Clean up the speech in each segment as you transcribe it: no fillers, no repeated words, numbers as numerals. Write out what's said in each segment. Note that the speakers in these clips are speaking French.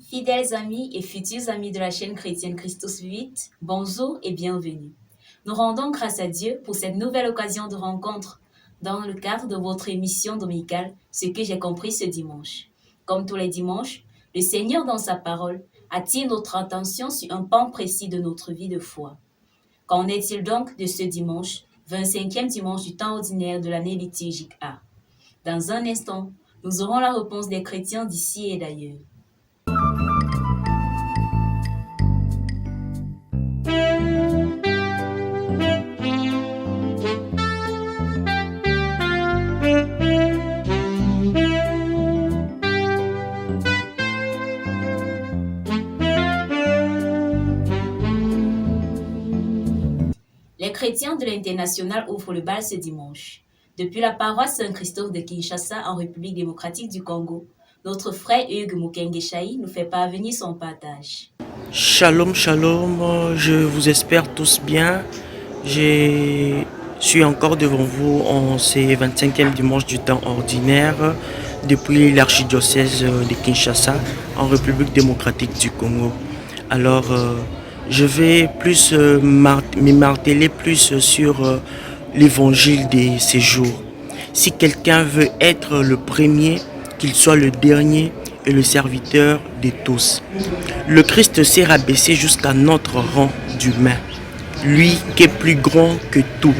Fidèles amis et futurs amis de la chaîne chrétienne Christus Vivit, bonjour et bienvenue. Nous rendons grâce à Dieu pour cette nouvelle occasion de rencontre dans le cadre de votre émission dominicale, Ce que j'ai compris ce dimanche. Comme tous les dimanches, le Seigneur dans sa parole attire notre attention sur un pan précis de notre vie de foi. Qu'en est-il donc de ce dimanche, 25e dimanche du temps ordinaire de l'année liturgique A? Dans un instant, nous aurons la réponse des chrétiens d'ici et d'ailleurs. Les chrétiens de l'International ouvrent le bal ce dimanche. Depuis la paroisse Saint-Christophe de Kinshasa en République démocratique du Congo, notre frère Hugues Mukengeshaï nous fait parvenir son partage. Shalom, shalom, je vous espère tous bien. Je suis encore devant vous en ce 25e dimanche du temps ordinaire depuis l'archidiocèse de Kinshasa en République démocratique du Congo. Alors, je vais plus m'émarteler plus sur l'évangile de ces jours. Si quelqu'un veut être le premier, qu'il soit le dernier et le serviteur de tous. Le Christ s'est rabaissé jusqu'à notre rang d'humain. Lui qui est plus grand que tout.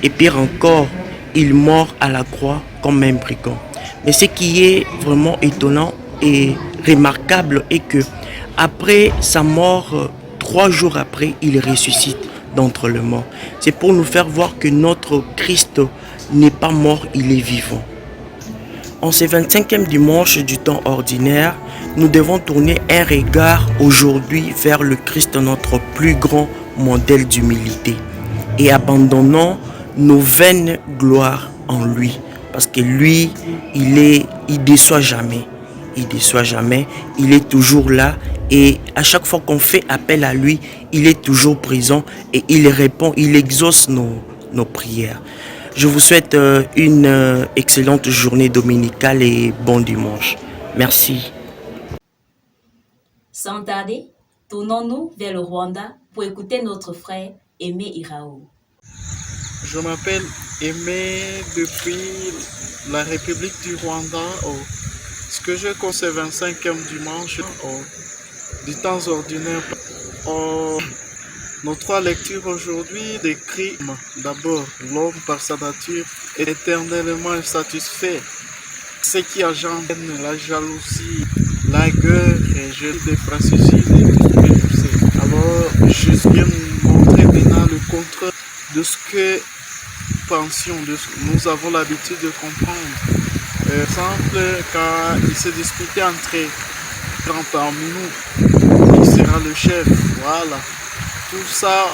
Et pire encore, il mord à la croix comme un brigand. Mais ce qui est vraiment étonnant et remarquable est que après sa mort, 3 jours après, il ressuscite d'entre les morts. C'est pour nous faire voir que notre Christ n'est pas mort, il est vivant. En ce 25e dimanche du temps ordinaire, nous devons tourner un regard aujourd'hui vers le Christ, notre plus grand modèle d'humilité. Et abandonnons nos vaines gloires en lui. Parce que lui, il déçoit jamais. Il déçoit jamais. Il est toujours là. Et à chaque fois qu'on fait appel à lui, il est toujours présent. Et il répond, il exauce nos prières. Je vous souhaite une excellente journée dominicale et bon dimanche. Merci. Sans tarder, tournons-nous vers le Rwanda pour écouter notre frère Aimé Irao. Je m'appelle Aimé depuis la République du Rwanda. Ce que je connais, 25e dimanche du temps ordinaire. Nos 3 lectures aujourd'hui décrivent d'abord l'homme par sa nature est éternellement insatisfait. Ce qui engendre la jalousie, la guerre et des fratricides. Alors, je viens vous montrer maintenant le contraire de ce que nous avons l'habitude de comprendre. Par exemple, quand il se disputait entre grands parmi nous, qui sera le chef, voilà. Tout ça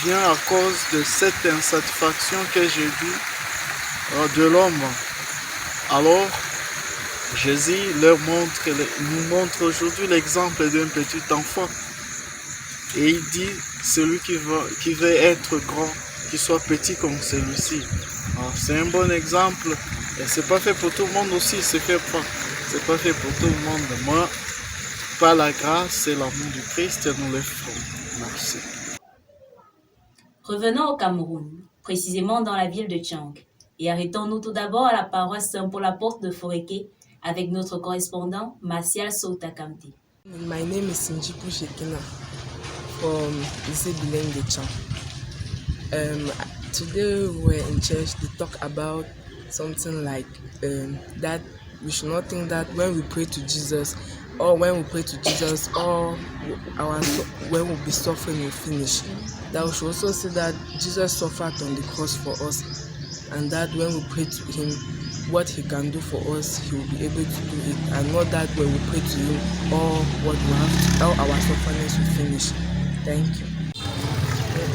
vient à cause de cette insatisfaction que j'ai dit de l'homme. Alors, Jésus nous montre aujourd'hui l'exemple d'un petit enfant. Et il dit, celui qui veut être grand, qu'il soit petit comme celui-ci. C'est un bon exemple. Et c'est pas fait pour tout le monde aussi, c'est pas fait pour tout le monde. Moi, par la grâce et l'amour du Christ, nous le ferons. Merci. Revenons au Cameroun, précisément dans la ville de Tchang, et arrêtons-nous tout d'abord à la paroisse Saint-Paul-la-Porte de Foréké avec notre correspondant Martial Soutakamte. My name is Sinjipu Shekina from Lycée Bilingue de Tchang. Today we were in church to talk about something like that we should not think that when we pray to Jesus or when we pray to Jesus or when we'll be suffering will finish. That we should also see that Jesus suffered on the cross for us and that when we pray to him, what he can do for us, he will be able to do it, and not that when we pray to him, all our sufferings will finish. Thank you.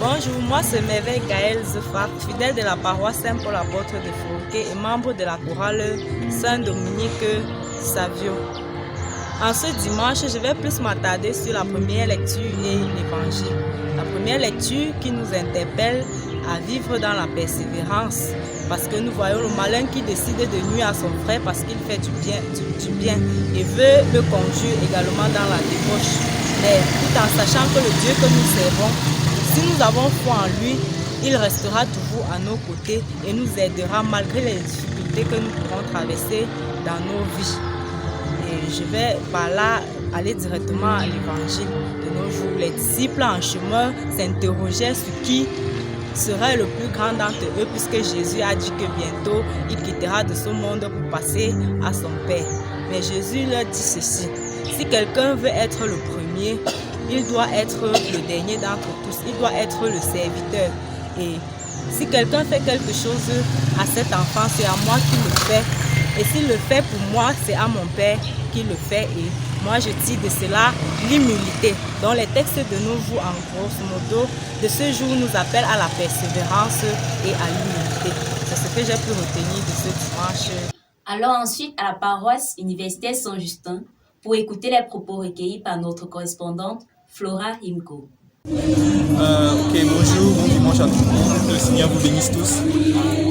Bonjour, moi c'est Merveille Gaël Zefar, fidèle de la paroisse Saint-Paul-la-Porte de Fourquet et membre de la chorale Saint-Dominique Savio. En ce dimanche, je vais plus m'attarder sur la première lecture et l'évangile. La première lecture qui nous interpelle à vivre dans la persévérance parce que nous voyons le malin qui décide de nuire à son frère parce qu'il fait du bien et veut le conduire également dans la débauche. Mais tout en sachant que le Dieu que nous servons, si nous avons foi en lui, il restera toujours à nos côtés et nous aidera malgré les difficultés que nous pourrons traverser dans nos vies. Et je vais par là aller directement à l'évangile de nos jours. Les disciples en chemin s'interrogeaient sur qui serait le plus grand d'entre eux, puisque Jésus a dit que bientôt il quittera de ce monde pour passer à son Père. Mais Jésus leur dit ceci: si quelqu'un veut être le premier, il doit être le dernier d'entre tous, il doit être le serviteur. Et si quelqu'un fait quelque chose à cet enfant, c'est à moi qu'il le fait. Et s'il le fait pour moi, c'est à mon Père qu'il le fait. Et moi, je tire de cela l'humilité. Donc, les textes de nos jours, en grosso modo, de ce jour, nous appellent à la persévérance et à l'humilité. C'est ce que j'ai pu retenir de ce dimanche. Alors ensuite, à la paroisse universitaire Saint-Justin, pour écouter les propos recueillis par notre correspondante Flora Himko. Bonjour, bon dimanche à tout le monde, que le Seigneur vous bénisse tous.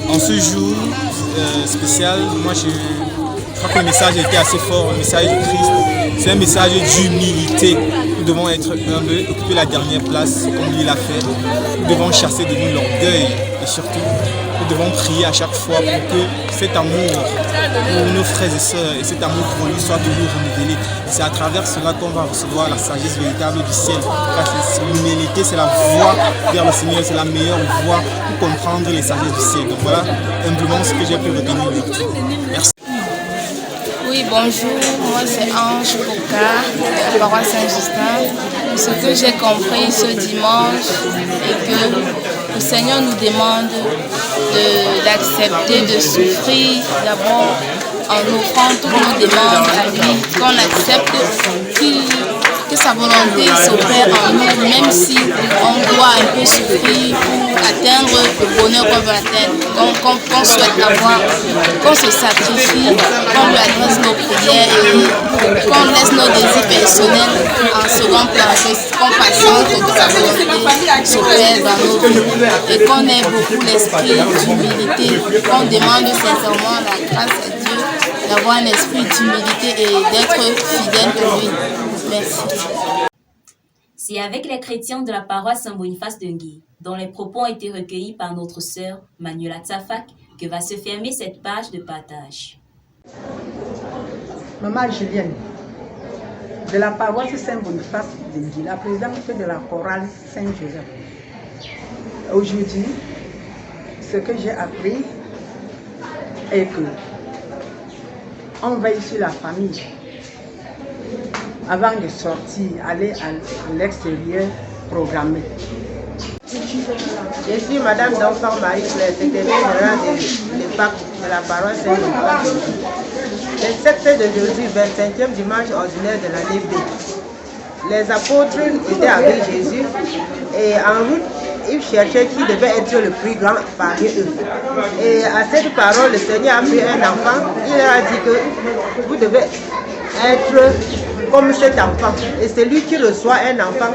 En ce jour spécial, moi je crois que le message était assez fort, le message de Christ. C'est un message d'humilité. Nous devons être humbles, occuper la dernière place comme il l'a fait. Nous devons chasser de nous l'orgueil et surtout, nous devons prier à chaque fois pour que cet amour pour nos frères et sœurs et cet amour pour lui soit toujours renouvelé. C'est à travers cela qu'on va recevoir la sagesse véritable du ciel. Parce que l'humilité, c'est la voie vers le Seigneur, c'est la meilleure voie pour comprendre les sagesses du ciel. Donc voilà humblement ce que j'ai pu retenir aujourd'hui. Merci. Oui, bonjour, moi c'est Ange Coca de la paroisse Saint-Justin. Ce que j'ai compris ce dimanche est que le Seigneur nous demande d'accepter de souffrir d'abord en offrant toutes nos demandes à lui, qu'on accepte que sa volonté s'opère en nous, même si on doit un peu souffrir pour atteindre le bonheur qu'on veut atteindre, qu'on souhaite avoir, qu'on se sacrifie, qu'on lui adresse nos prières et qu'on laisse nos désirs personnels en second plan, qu'on patiente que sa volonté s'opère dans nos vies et qu'on ait beaucoup l'esprit d'humilité, qu'on demande sincèrement la grâce à Dieu d'avoir un esprit d'humilité et d'être fidèle pour lui. Merci. C'est avec les chrétiens de la paroisse Saint-Boniface de Nguy, dont les propos ont été recueillis par notre sœur Manuela Tsafak, que va se fermer cette page de partage. Maman Julienne, de la paroisse Saint-Boniface de Nguy, la présidente de la chorale Saint-Joseph. Aujourd'hui, ce que j'ai appris est que on veille sur la famille. Avant de sortir, aller à l'extérieur programmé. Je suis Madame d'Enfant Marie-Claire, secrétaire générale de l'EPAC de la paroisse Saint-Boniface. Le 7 d'aujourd'hui, 25e dimanche ordinaire de l'année B. Les apôtres étaient avec Jésus et en route, ils cherchaient qui devait être le plus grand parmi eux. Et à cette parole, le Seigneur a pris un enfant, il leur a dit que vous devez être comme cet enfant. Et c'est lui qui reçoit un enfant,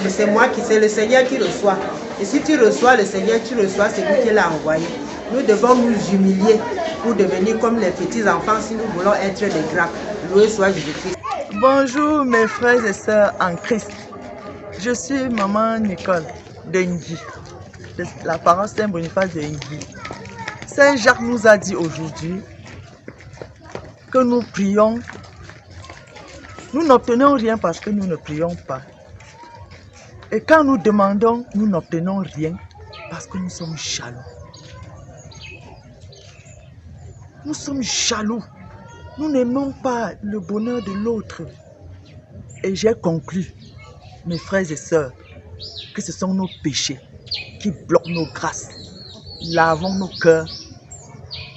c'est moi qui, c'est le Seigneur qui reçoit. Et si tu reçois le Seigneur, tu reçois celui qui l'a envoyé. Nous devons nous humilier pour devenir comme les petits enfants si nous voulons être des grands. Loué soit Jésus-Christ. Bonjour mes frères et sœurs en Christ. Je suis maman Nicole de Nguy, de la paroisse Saint-Boniface de Nguy. Saint Jacques nous a dit aujourd'hui que nous prions. Nous n'obtenons rien parce que nous ne prions pas. Et quand nous demandons, nous n'obtenons rien parce que nous sommes jaloux. Nous sommes jaloux. Nous n'aimons pas le bonheur de l'autre. Et j'ai conclu, mes frères et sœurs, que ce sont nos péchés qui bloquent nos grâces. Lavons nos cœurs,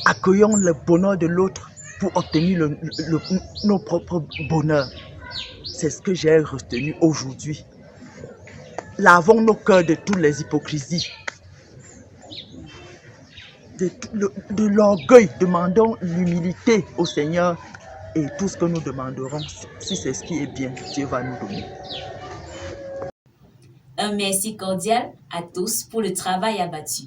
accueillons le bonheur de l'autre pour obtenir nos propres bonheurs. C'est ce que j'ai retenu aujourd'hui. Lavons nos cœurs de toutes les hypocrisies, de l'orgueil. Demandons l'humilité au Seigneur et tout ce que nous demanderons, si c'est ce qui est bien, Dieu va nous donner. Un merci cordial à tous pour le travail abattu.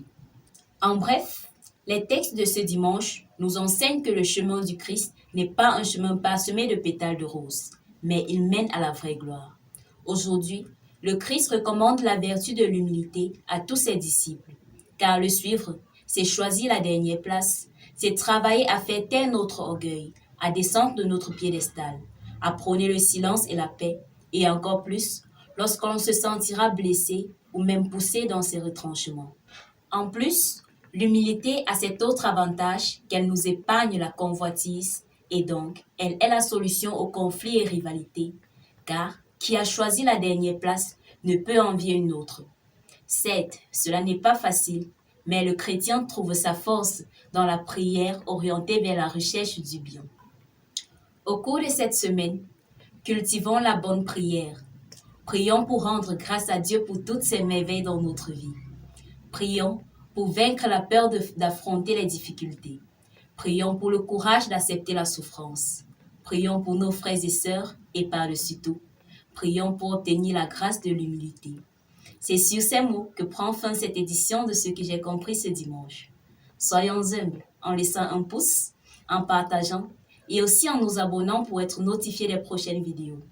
En bref, Les textes de ce dimanche nous enseignent que le chemin du Christ n'est pas un chemin parsemé de pétales de rose, mais il mène à la vraie gloire. Aujourd'hui, le Christ recommande la vertu de l'humilité à tous ses disciples, car le suivre, c'est choisir la dernière place, c'est travailler à faire taire notre orgueil, à descendre de notre piédestal, à prôner le silence et la paix, et encore plus lorsqu'on se sentira blessé ou même poussé dans ses retranchements. En plus, l'humilité a cet autre avantage qu'elle nous épargne la convoitise et donc elle est la solution aux conflits et rivalités, car qui a choisi la dernière place ne peut envier une autre. Certes, cela n'est pas facile, mais le chrétien trouve sa force dans la prière orientée vers la recherche du bien. Au cours de cette semaine, cultivons la bonne prière. Prions pour rendre grâce à Dieu pour toutes ses merveilles dans notre vie. Prions pour vaincre la peur d'affronter les difficultés. Prions pour le courage d'accepter la souffrance. Prions pour nos frères et sœurs et par-dessus tout, prions pour obtenir la grâce de l'humilité. C'est sur ces mots que prend fin cette édition de Ce que j'ai compris ce dimanche. Soyons humbles en laissant un pouce, en partageant et aussi en nous abonnant pour être notifiés des prochaines vidéos.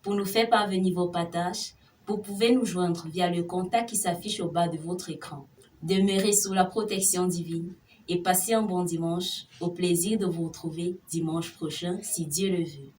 Pour nous faire parvenir vos partages, vous pouvez nous joindre via le contact qui s'affiche au bas de votre écran. Demeurez sous la protection divine et passez un bon dimanche. Au plaisir de vous retrouver dimanche prochain si Dieu le veut.